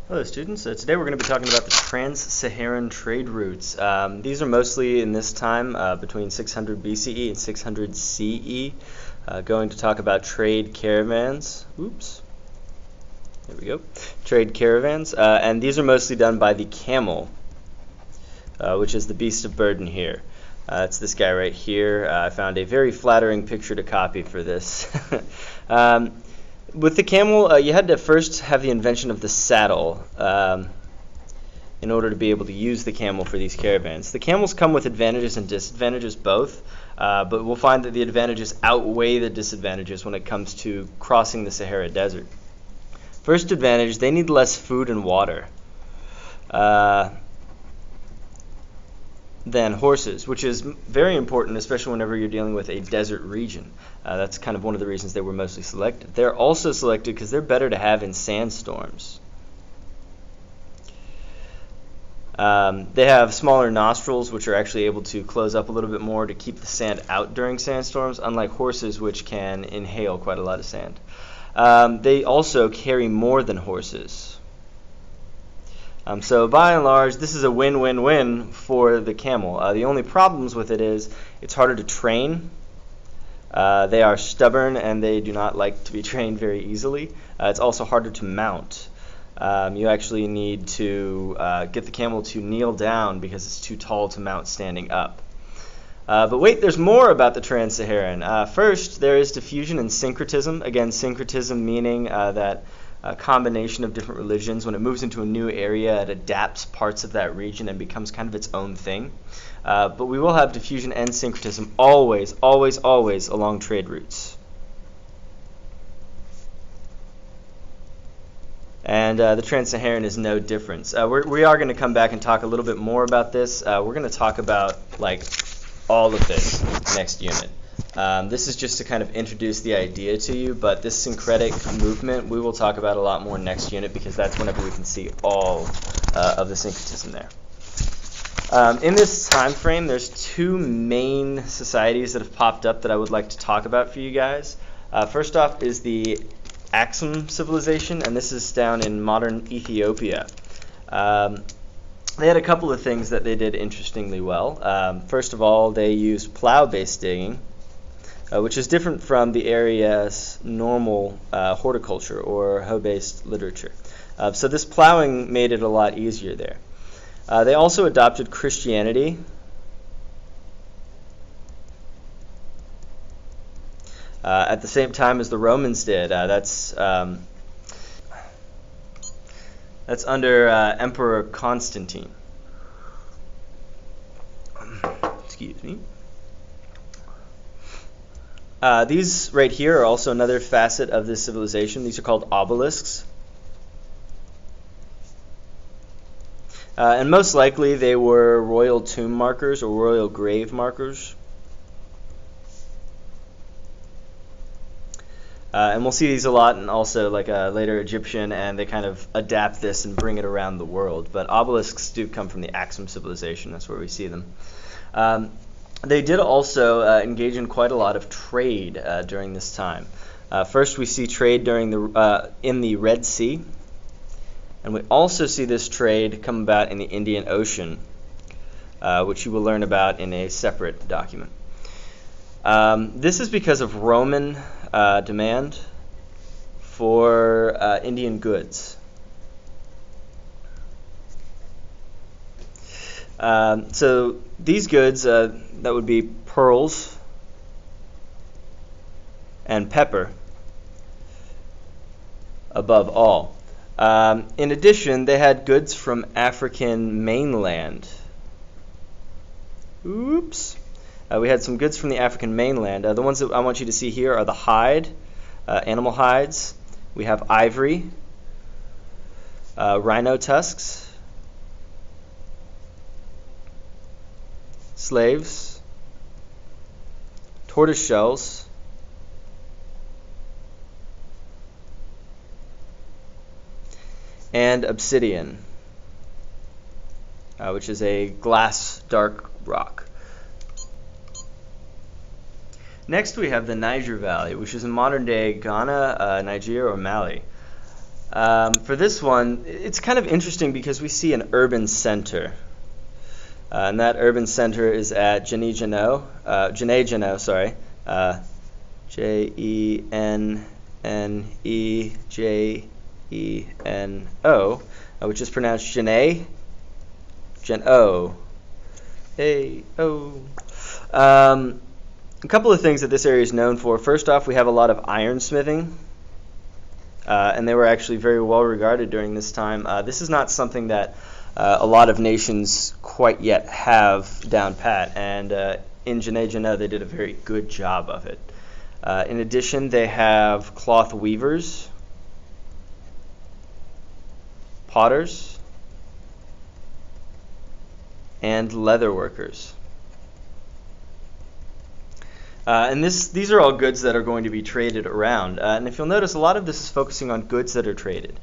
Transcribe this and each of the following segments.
Hello students, today we're going to be talking about the Trans-Saharan trade routes. These are mostly in this time between 600 BCE and 600 CE. Going to talk about trade caravans. Oops. There we go. Trade caravans. And these are mostly done by the camel, which is the beast of burden here. It's this guy right here. I found a very flattering picture to copy for this. With the camel, you had to first have the invention of the saddle in order to be able to use the camel for these caravans. The camels come with advantages and disadvantages both, but we'll find that the advantages outweigh the disadvantages when it comes to crossing the Sahara Desert. First advantage, they need less food and water than horses, which is very important, especially whenever you're dealing with a desert region. That's kind of one of the reasons they were mostly selected. They're also selected because they're better to have in sandstorms. They have smaller nostrils, which are actually able to close up a little bit more to keep the sand out during sandstorms, unlike horses, which can inhale quite a lot of sand. They also carry more than horses. So by and large, this is a win-win-win for the camel. The only problems with it is it's harder to train. They are stubborn and they do not like to be trained very easily. It's also harder to mount. You actually need to get the camel to kneel down because it's too tall to mount standing up. But wait, there's more about the Trans-Saharan. First, there is diffusion and syncretism. Again, syncretism meaning that a combination of different religions. When it moves into a new area, it adapts parts of that region and becomes kind of its own thing. But we will have diffusion and syncretism always, always, always along trade routes. And the Trans-Saharan is no different. We are going to come back and talk a little bit more about this. We're going to talk about all of this next unit. This is just to kind of introduce the idea to you, but this syncretic movement we will talk about a lot more next unit because that's whenever we can see all of the syncretism there. In this time frame, there's two main societies that have popped up that I would like to talk about for you guys. First off is the Axon Civilization, and this is down in modern Ethiopia. They had a couple of things that they did interestingly well. First of all, they used plow-based digging, which is different from the area's normal horticulture or hoe-based literature. So this plowing made it a lot easier there. They also adopted Christianity. At the same time as the Romans did. That's under Emperor Constantine. Excuse me. These right here are also another facet of this civilization. These are called obelisks. And most likely they were royal tomb markers or royal grave markers. And we'll see these a lot and also later Egyptian, and they kind of adapt this and bring it around the world. But obelisks do come from the Axum Civilization. That's where we see them. They did also engage in quite a lot of trade during this time. First, we see trade during in the Red Sea, and we also see this trade come about in the Indian Ocean, which you will learn about in a separate document. This is because of Roman demand for Indian goods. So these goods, that would be pearls and pepper above all. In addition, they had goods from African mainland. Oops. We had some goods from the African mainland. The ones that I want you to see here are the hide, animal hides. We have ivory, rhino tusks, slaves, tortoise shells, and obsidian, which is a glass dark rock. Next we have the Niger Valley, which is in modern-day Ghana, Nigeria, or Mali. For this one, it's kind of interesting because we see an urban center. And that urban center is at Genègeno, sorry. Genègeno, which is pronounced Genè. Gen-O. A-O. A couple of things that this area is known for. First off, we have a lot of ironsmithing. And they were actually very well regarded during this time. This is not something that a lot of nations quite yet have down pat, and in Genègeno they did a very good job of it. In addition, they have cloth weavers, potters, and leather workers. And these are all goods that are going to be traded around. And if you'll notice, a lot of this is focusing on goods that are traded.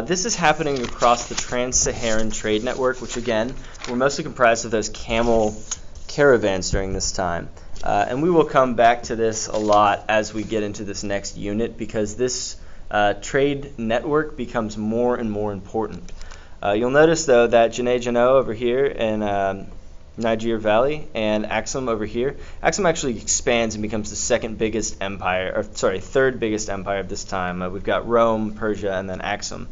This is happening across the Trans-Saharan trade network, which again, were mostly comprised of those camel caravans during this time. And we will come back to this a lot as we get into this next unit, because this trade network becomes more and more important. You'll notice, though, that Genègeno over here in Niger Valley and Axum over here. Axum actually expands and becomes the third biggest empire of this time. We've got Rome, Persia, and then Axum,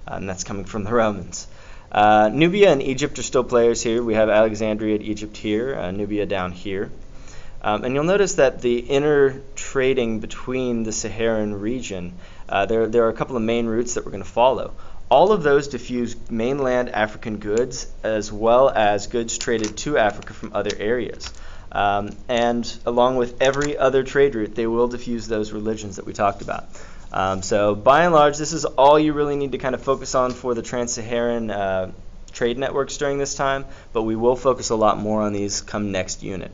and that's coming from the Romans. Nubia and Egypt are still players here. We have Alexandria and Egypt here, Nubia down here. And you'll notice that the inner trading between the Saharan region, there are a couple of main routes that we're going to follow. All of those diffuse mainland African goods as well as goods traded to Africa from other areas. And along with every other trade route, they will diffuse those religions that we talked about. So by and large, this is all you really need to kind of focus on for the Trans-Saharan trade networks during this time, but we will focus a lot more on these come next unit.